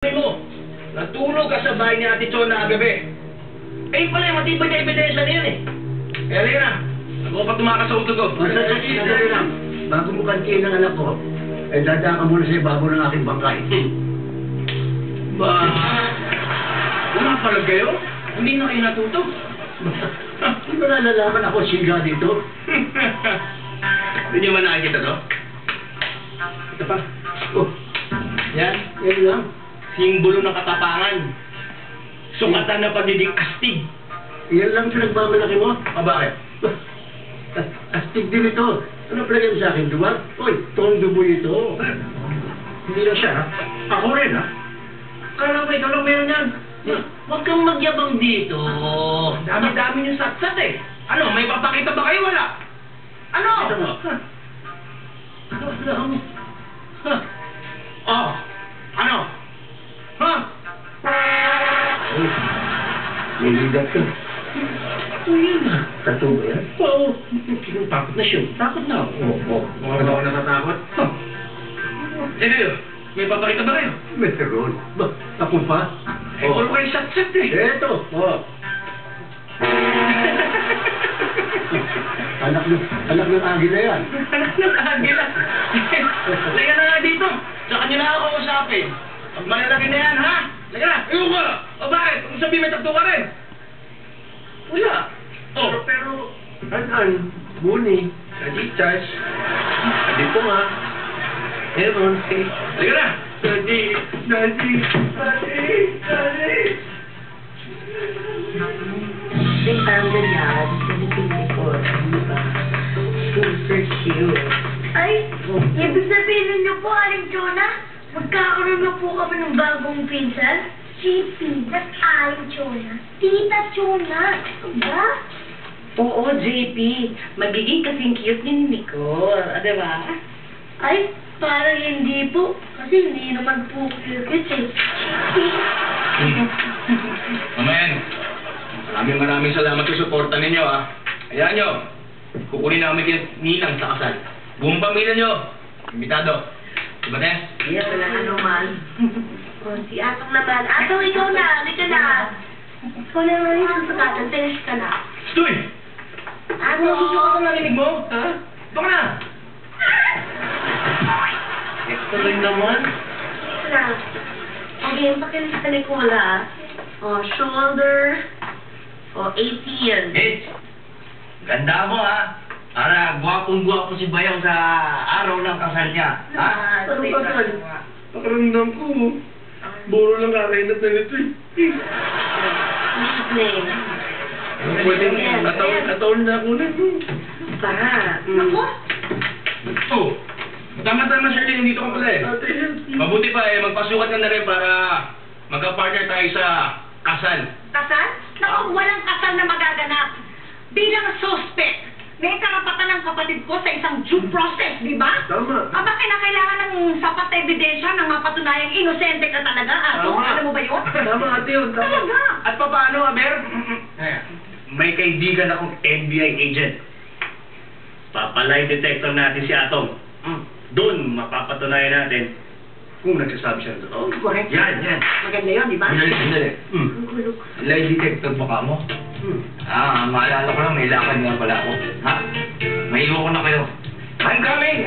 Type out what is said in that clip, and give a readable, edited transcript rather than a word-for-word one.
mo, natulog ka sa bahay ni Ate Chona kagabi. Eh pala, matibay na ebidensya na yan eh. Kaya halika na, ako pa tumakas sa utot ko. Sandali lang. Bago mo kantiin ng anak ko, eh dada ka muna sa ibabaw ng aking bangkay. Ba, wala pala kayo? Hindi na kayo natutog. Hindi mo nalalaman ako siga dito. Hindi niyo man nakikita to? Ito pa. Oh, Yan, yan lang. simbolo ng katapangan. Sukatan na pagiging astig. Yan lang pinagmamalaki mo. Ah, bakit? Astig din ito. Ano palagay mo sa akin, duwag? Uy, tondo mo ito. Hindi lang siya, ha? Ako rin, ha? Kala ko ikaw lang meron yan. Huwag kang magyabang dito. Dami-dami yung satsat eh. Ano, may papakita ba kayo? Wala. Ano? Ito mo. Wala mo. Oh, ano? Ha? Uy, niligat ka. Ito yun. Tattoo ba yan? Oo. Takot na siya. Takot na ako. Oo. Mukhang ako natatakot. Eh kayo, may papakita ba kayo? Meron. Ba, ako pa? Eh, puro kayo satsat eh. Eto. Oh. Anak ng agila yan. Anak ng agila. Lagyan na nga dito. Saka nyo na ako kausapin. Pag malalaki na yan, ha? Lagyan na. Ayun ko. O bakit? Kung sabihin may takto ka rin. Wala. Oh. Pero, an, Buni, Daddy Charles, Daddy po nga. Meron. Lagyan na. Daddy. Yung parang ganyan, pinipili-pili di ba? Super cute. Ay, ibig sabihin niyo po, Aling Chona, magkakaroon na po kami ng bagong pinsan? Si Pinsan Aling Chona. Tita Chona. Ba? Oo, JP. Magiging kasing cute ni Nicole. Di ba? Ay, parang hindi po. Kasi hindi naman po cute eh. Amen. Maraming salamat sa suporta ninyo, ha. Ayan nyo. Kukunin namin kayo ninang sa kasal. Buong pamilya nyo. Imbitado. Diba, Tess? Iya, wala ano man. O, si Atong naman. Atong, ikaw na. Halika na. Ikaw na naman yung susukatan. Finish ka na. Stoy! Ano Atong! susukat ang narinig mo? Ha? Baka na! Tuloy naman. Na. Okay, yung pakilista ni Kula. O, shoulder. O, 18. Eh, ganda mo, ha? Para gwapong-gwapo si Bayaw sa araw ng kasal niya. Ha? Ano ba yan? Pakiramdam ko. Buro lang kakainat na nito eh. Nickname. Pwede nataon na ako na ito. Pa. Ako? Oh, tama-tama, Shirley, nandito ka pala eh. Ate, Mabuti pa eh, magpasukat ka na rin para magka-partner tayo sa kasal. Kasal? Naku, walang kasal na magaganap. Bilang suspect, may karapatan ng kapatid ko sa isang due process, di ba? Tama. Aba, kailangan ng sapat na ebidensya ng mapatunayang inosente ka talaga. Tama. Alam mo ba yun? Tama ate yun. Tama. Talaga. At paano, Aber? May kaibigan akong FBI agent. Papalay detector natin si Atong. Doon, mapapatunayan natin kung nagsasabi siya ng totoo. Correct. Yan. Maganda yun, di ba? Sandali. Ang gulo ko. Lie detector pa ka mo? Maalala ko lang, may lakad nga pala ako. Ha? May iwan ko na kayo. I'm coming!